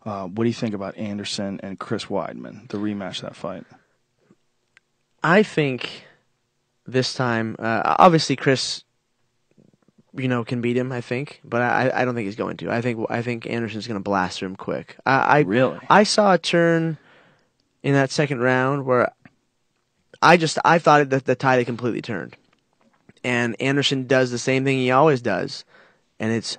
What do you think about Anderson and Chris Weidman, the rematch of that fight? I think this time, obviously Chris, can beat him. I think, but I don't think he's going to. I think Anderson's going to blast him quick. Really? I saw a turn in that second round where I thought that the tide had completely turned, and Anderson does the same thing he always does, and it's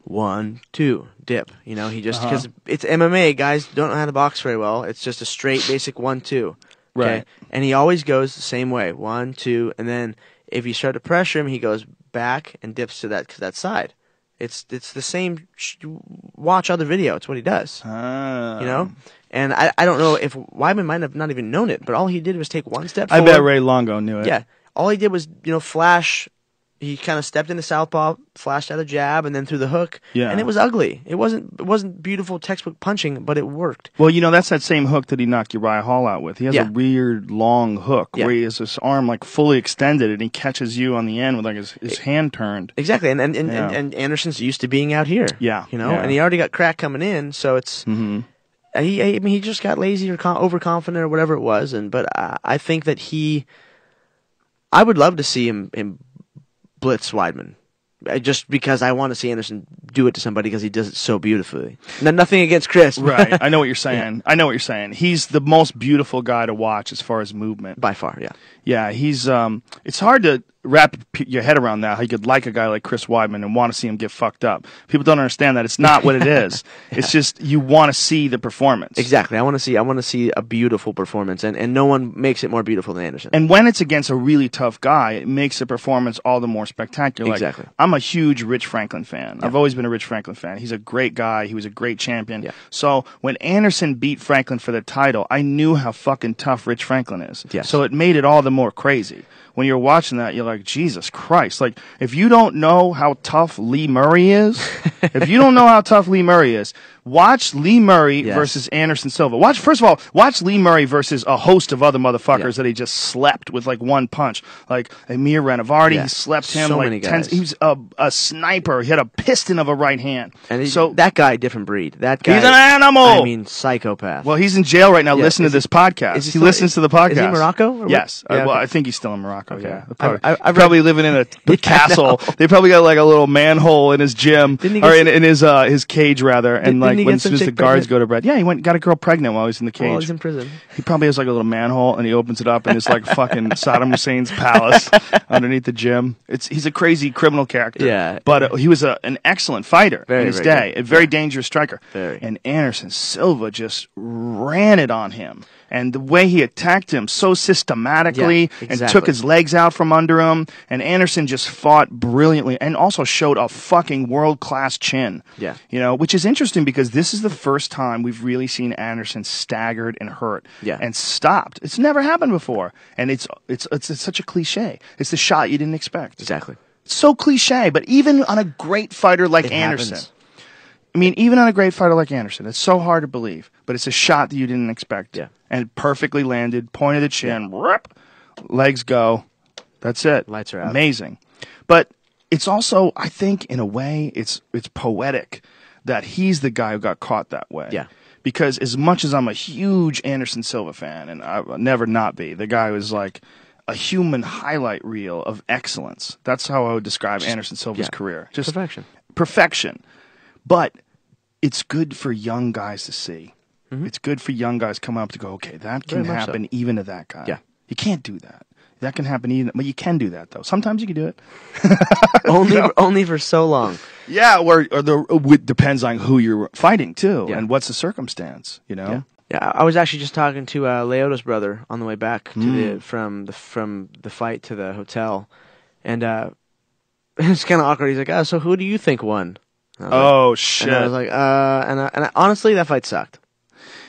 1, 2, dip. He just because it's MMA, guys don't know how to box very well. It's just a straight basic 1, 2. Okay? Right. And he always goes the same way, 1, 2, and then if you start to pressure him, he goes back and dips to that side. It's the same. Watch other video. It's what he does. And I don't know if Weidman might have not even known it, but all he did was take one step forward. I bet Ray Longo knew it. Yeah. All he did was, flash. He kind of stepped into southpaw, flashed out a jab, and then threw the hook. Yeah. And it was ugly. It wasn't beautiful textbook punching, but it worked. Well, that's that same hook that he knocked Uriah Hall out with. He has a weird long hook where he has his arm like fully extended and he catches you on the end with like his hand turned. Exactly. And Anderson's used to being out here. Yeah. And he already got crack coming in, so it's he just got lazy or overconfident or whatever it was, but I think that I would love to see him blitz Weidman, just because I want to see Anderson do it to somebody because he does it so beautifully. Nothing against Chris. Right. I know what you're saying. I know what you're saying. He's the most beautiful guy to watch as far as movement. By far, yeah. Yeah, he's it's hard to wrap your head around that, how you could like a guy like Chris Weidman and want to see him get fucked up. People don't understand that. It's not what it is. It's just you want to see the performance. Exactly. I want to see a beautiful performance, and no one makes it more beautiful than Anderson. And when it's against a really tough guy, it makes the performance all the more spectacular. Exactly. Like, I'm a huge Rich Franklin fan. Yeah. I've always been a Rich Franklin fan. He's a great guy. He was a great champion. Yeah. So when Anderson beat Franklin for the title, I knew how fucking tough Rich Franklin is. Yes. So it made it all the more crazy. When you're watching that, you're like, Jesus Christ. Like, if you don't know how tough Lee Murray is, watch Lee Murray versus Anderson Silva. First of all, watch Lee Murray versus a host of other motherfuckers that he just slept with like one punch. Like Amir Ranavardi, he slept him so like many guys. 10. He was a sniper. He had a piston of a right hand. And that guy, different breed. That guy, he's an animal. I mean, psychopath. Well, he's in jail right now listening to this podcast. He listens to the podcast. Is he in Morocco? Yes. Yeah, well, I think he's still in Morocco. Okay. Yeah. Probably living in a castle. They probably got like a little manhole in his gym, or in his cage rather. And like when soon as the guards go to bed, he got a girl pregnant while he's in the cage. While he's in prison. He probably has like a little manhole, and he opens it up, and it's like fucking Saddam Hussein's palace underneath the gym. He's a crazy criminal character. Yeah. But he was an excellent fighter in his day, a very dangerous striker. Very. And Anderson Silva just ran it on him. And the way he attacked him so systematically and took his legs out from under him, and Anderson just fought brilliantly and also showed a fucking world-class chin. Yeah. Which is interesting because this is the first time we've really seen Anderson staggered and hurt and stopped. It's never happened before. And it's such a cliche. It's the shot you didn't expect. Exactly. It's so cliche, but even on a great fighter like Anderson. Happens. I mean, even on a great fighter like Anderson, it's so hard to believe, but it's a shot that you didn't expect. Yeah. And perfectly landed, point of the chin, rip, legs go. That's it. Lights are out. Amazing. But it's also, I think, in a way, it's poetic that he's the guy who got caught that way. Yeah. Because as much as I'm a huge Anderson Silva fan, and I will never not be, the guy was like a human highlight reel of excellence. That's how I would describe Anderson Silva's career. Just perfection. But it's good for young guys to see. Mm-hmm. It's good for young guys coming up to go, okay, that can happen even to that guy. Yeah. You can't do that. That can happen even, but you can do that though. Sometimes you can do it. Only for so long. Yeah, it depends on who you're fighting too, and what's the circumstance. Yeah, I was actually just talking to Leota's brother on the way back to from the fight to the hotel, and it's kind of awkward. He's like, so who do you think won? Shit! And I was like, and honestly, that fight sucked.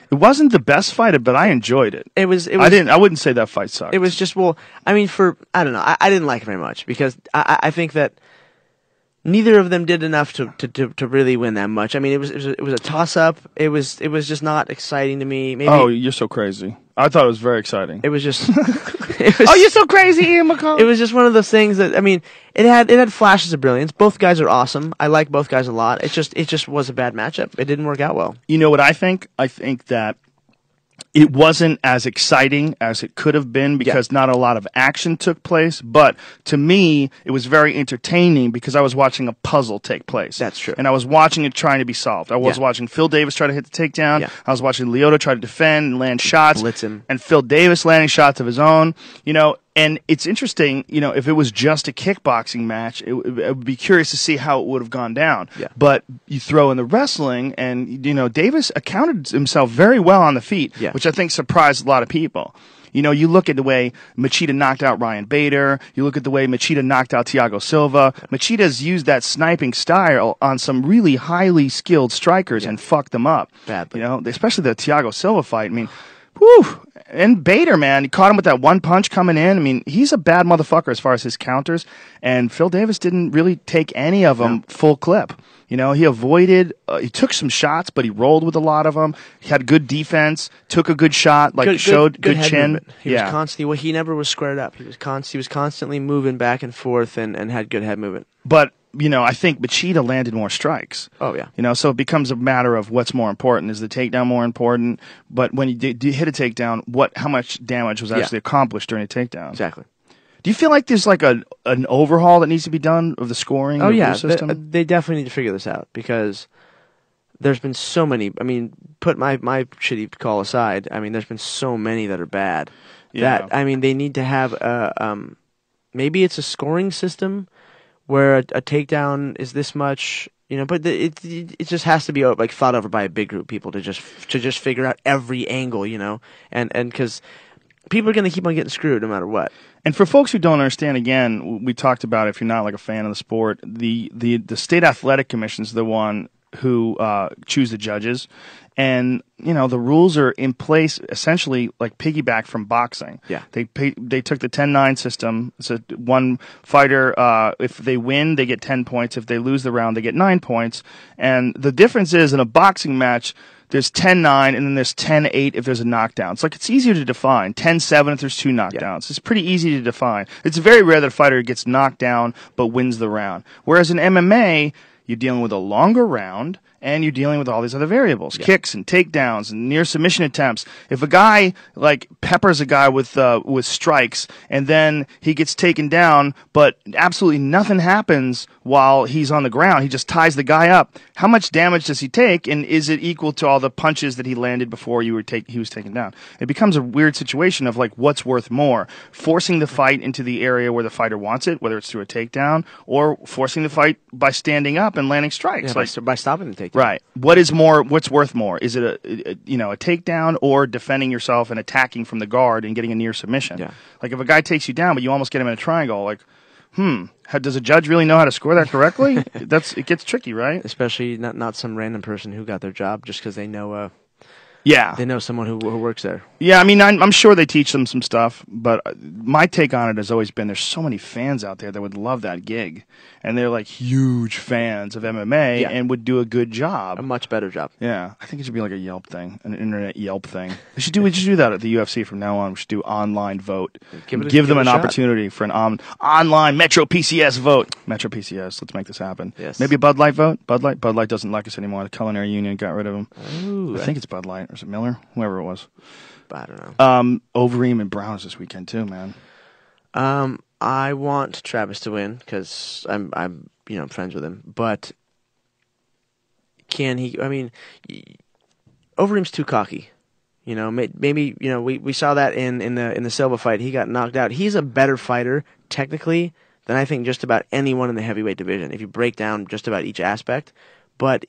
It wasn't the best fight, but I enjoyed it. It was. I wouldn't say that fight sucked. It was just, I don't know. I didn't like it very much because I think that neither of them did enough to really win that much. I mean, it was a toss up. It was just not exciting to me. Maybe. Oh, you're so crazy. I thought it was very exciting. It was just. Oh, you're so crazy, Ian McCall. It was just one of those things that, I mean, it had flashes of brilliance. Both guys are awesome. I like both guys a lot. It just was a bad matchup. It didn't work out well. You know what I think? I think that it wasn't as exciting as it could have been because not a lot of action took place. But to me, it was very entertaining because I was watching a puzzle take place. That's true. And I was watching it trying to be solved. I was watching Phil Davis try to hit the takedown. Yeah. I was watching Lyoto try to defend and land shots. Blitz him. And Phil Davis landing shots of his own. You know, and it's interesting, you know, if it was just a kickboxing match, I would be curious to see how it would have gone down. Yeah. But you throw in the wrestling, and, you know, Davis accounted himself very well on the feet, which I think surprised a lot of people. You know, you look at the way Machida knocked out Ryan Bader. You look at the way Machida knocked out Thiago Silva. Machida's used that sniping style on some really highly skilled strikers and fucked them up. Badly. You know, especially the Thiago Silva fight. I mean, whew. And Bader, man, he caught him with that one punch coming in. I mean, he's a bad motherfucker as far as his counters. And Phil Davis didn't really take any of them full clip. You know, he avoided, he took some shots, but he rolled with a lot of them. He had good defense, took a good shot, showed good chin. Movement. He was constantly, he never was squared up. He was constantly moving back and forth and had good head movement. But, you know, I think Machida landed more strikes. Oh, yeah. You know, so it becomes a matter of what's more important. Is the takedown more important? But when you hit a takedown, how much damage was actually accomplished during a takedown? Exactly. Do you feel like there's like an overhaul that needs to be done of the scoring? Oh, yeah. System? They definitely need to figure this out because there's been so many. I mean, put my shitty call aside. I mean, there's been so many that are bad. Yeah. That, I mean, they need to have maybe it's a scoring system where a takedown is this much, you know, but it just has to be like thought over by a big group of people to just figure out every angle, you know, and because people are going to keep on getting screwed no matter what. And for folks who don't understand, again, we talked about if you're not like a fan of the sport, the state athletic commission's the one who choose the judges. And, you know, the rules are in place essentially like piggyback from boxing. Yeah. They took the 10-9 system. So one fighter, if they win, they get 10 points. If they lose the round, they get 9 points. And the difference is in a boxing match, there's 10-9 and then there's 10-8 if there's a knockdown. It's like it's easier to define. 10-7 if there's 2 knockdowns. Yeah. It's pretty easy to define. It's very rare that a fighter gets knocked down but wins the round. Whereas in MMA, you're dealing with a longer round, and you're dealing with all these other variables, kicks and takedowns and near submission attempts. If a guy like peppers a guy with strikes and then he gets taken down, but absolutely nothing happens while he's on the ground, he just ties the guy up. How much damage does he take, and is it equal to all the punches that he landed before he was taken down? It becomes a weird situation of like what's worth more, forcing the fight into the area where the fighter wants it, whether it's through a takedown, or forcing the fight by standing up and landing strikes, by stopping the takedown. Right. What's worth more? Is it a takedown or defending yourself and attacking from the guard and getting a near submission? Yeah. Like if a guy takes you down, but you almost get him in a triangle, like, does a judge really know how to score that correctly? It gets tricky, right? Especially not some random person who got their job just because they know. They know someone who works there. Yeah, I mean, I'm sure they teach them some stuff, but my take on it has always been there's so many fans out there that would love that gig, and they're like huge fans of MMA and would do a good job. A much better job. Yeah, I think it should be like a Yelp thing, an internet Yelp thing. We should do that at the UFC from now on. We should do online vote. Give them an opportunity for an online Metro PCS vote. Metro PCS, let's make this happen. Yes. Maybe a Bud Light vote? Bud Light doesn't like us anymore. The culinary union got rid of them. Ooh, I think it's Bud Light. Or is it Miller? Whoever it was. I don't know. Overeem and Browns this weekend too, man. I want Travis to win because I'm friends with him. But can he? I mean, Overeem's too cocky. You know, maybe we saw that in the Silva fight. He got knocked out. He's a better fighter technically than I think just about anyone in the heavyweight division. If you break down just about each aspect, but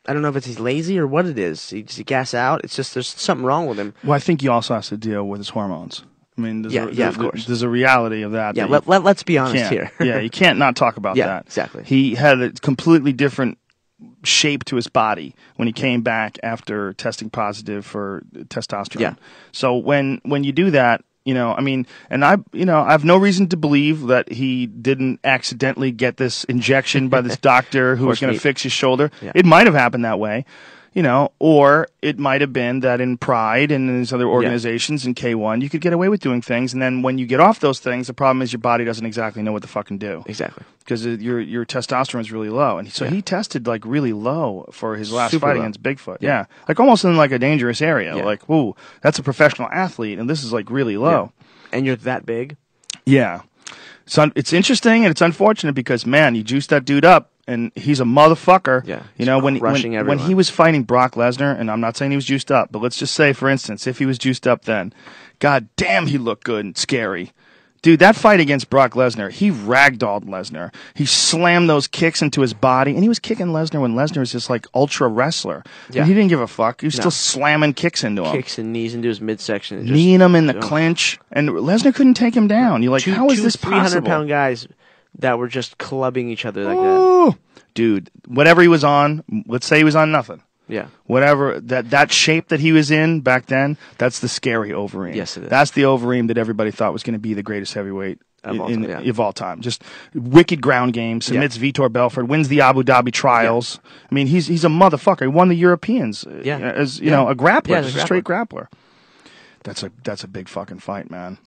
I don't know if he's lazy or what it is. Does he gas out? It's just there's something wrong with him. Well, I think he also has to deal with his hormones. I mean, of course. There's a reality of that. Yeah, let's be honest here. Yeah, you can't not talk about that. Exactly. He had a completely different shape to his body when he came back after testing positive for testosterone. Yeah. So when you do that, I mean, and I have no reason to believe that he didn't accidentally get this injection by this doctor who was going to fix his shoulder. Yeah. It might have happened that way. or it might have been that in Pride and in these other organizations in K1, you could get away with doing things, and then when you get off those things, the problem is your body doesn't exactly know what to fucking do. Exactly. Because your testosterone is really low, and so he tested like really low for his last fight against Bigfoot. Yeah, like almost in like a dangerous area. Yeah. Like, ooh, that's a professional athlete, and this is like really low. Yeah. And you're that big. Yeah. So it's interesting and it's unfortunate because, man, you juice that dude up and he's a motherfucker. Yeah, when he was fighting Brock Lesnar, and I'm not saying he was juiced up, but let's just say, for instance, if he was juiced up then, god damn, he looked good and scary. Dude, that fight against Brock Lesnar, he ragdolled Lesnar. He slammed those kicks into his body, and he was kicking Lesnar when Lesnar was just like ultra wrestler. Yeah. And he didn't give a fuck. He was still slamming kicks into him. Kicks and knees into his midsection. Kneeing him in the clinch, and Lesnar couldn't take him down. You're like, how is this possible? 300-pound guys that were just clubbing each other like that. Dude, whatever he was on, let's say he was on nothing. Yeah. Whatever, that shape that he was in back then, that's the scary Overeem. Yes, it is. That's the Overeem that everybody thought was going to be the greatest heavyweight of all time. Just wicked ground game, submits Vitor Belfort, wins the Abu Dhabi trials. Yeah. I mean, he's a motherfucker. He won the Europeans as a grappler, just a straight grappler. That's a big fucking fight, man.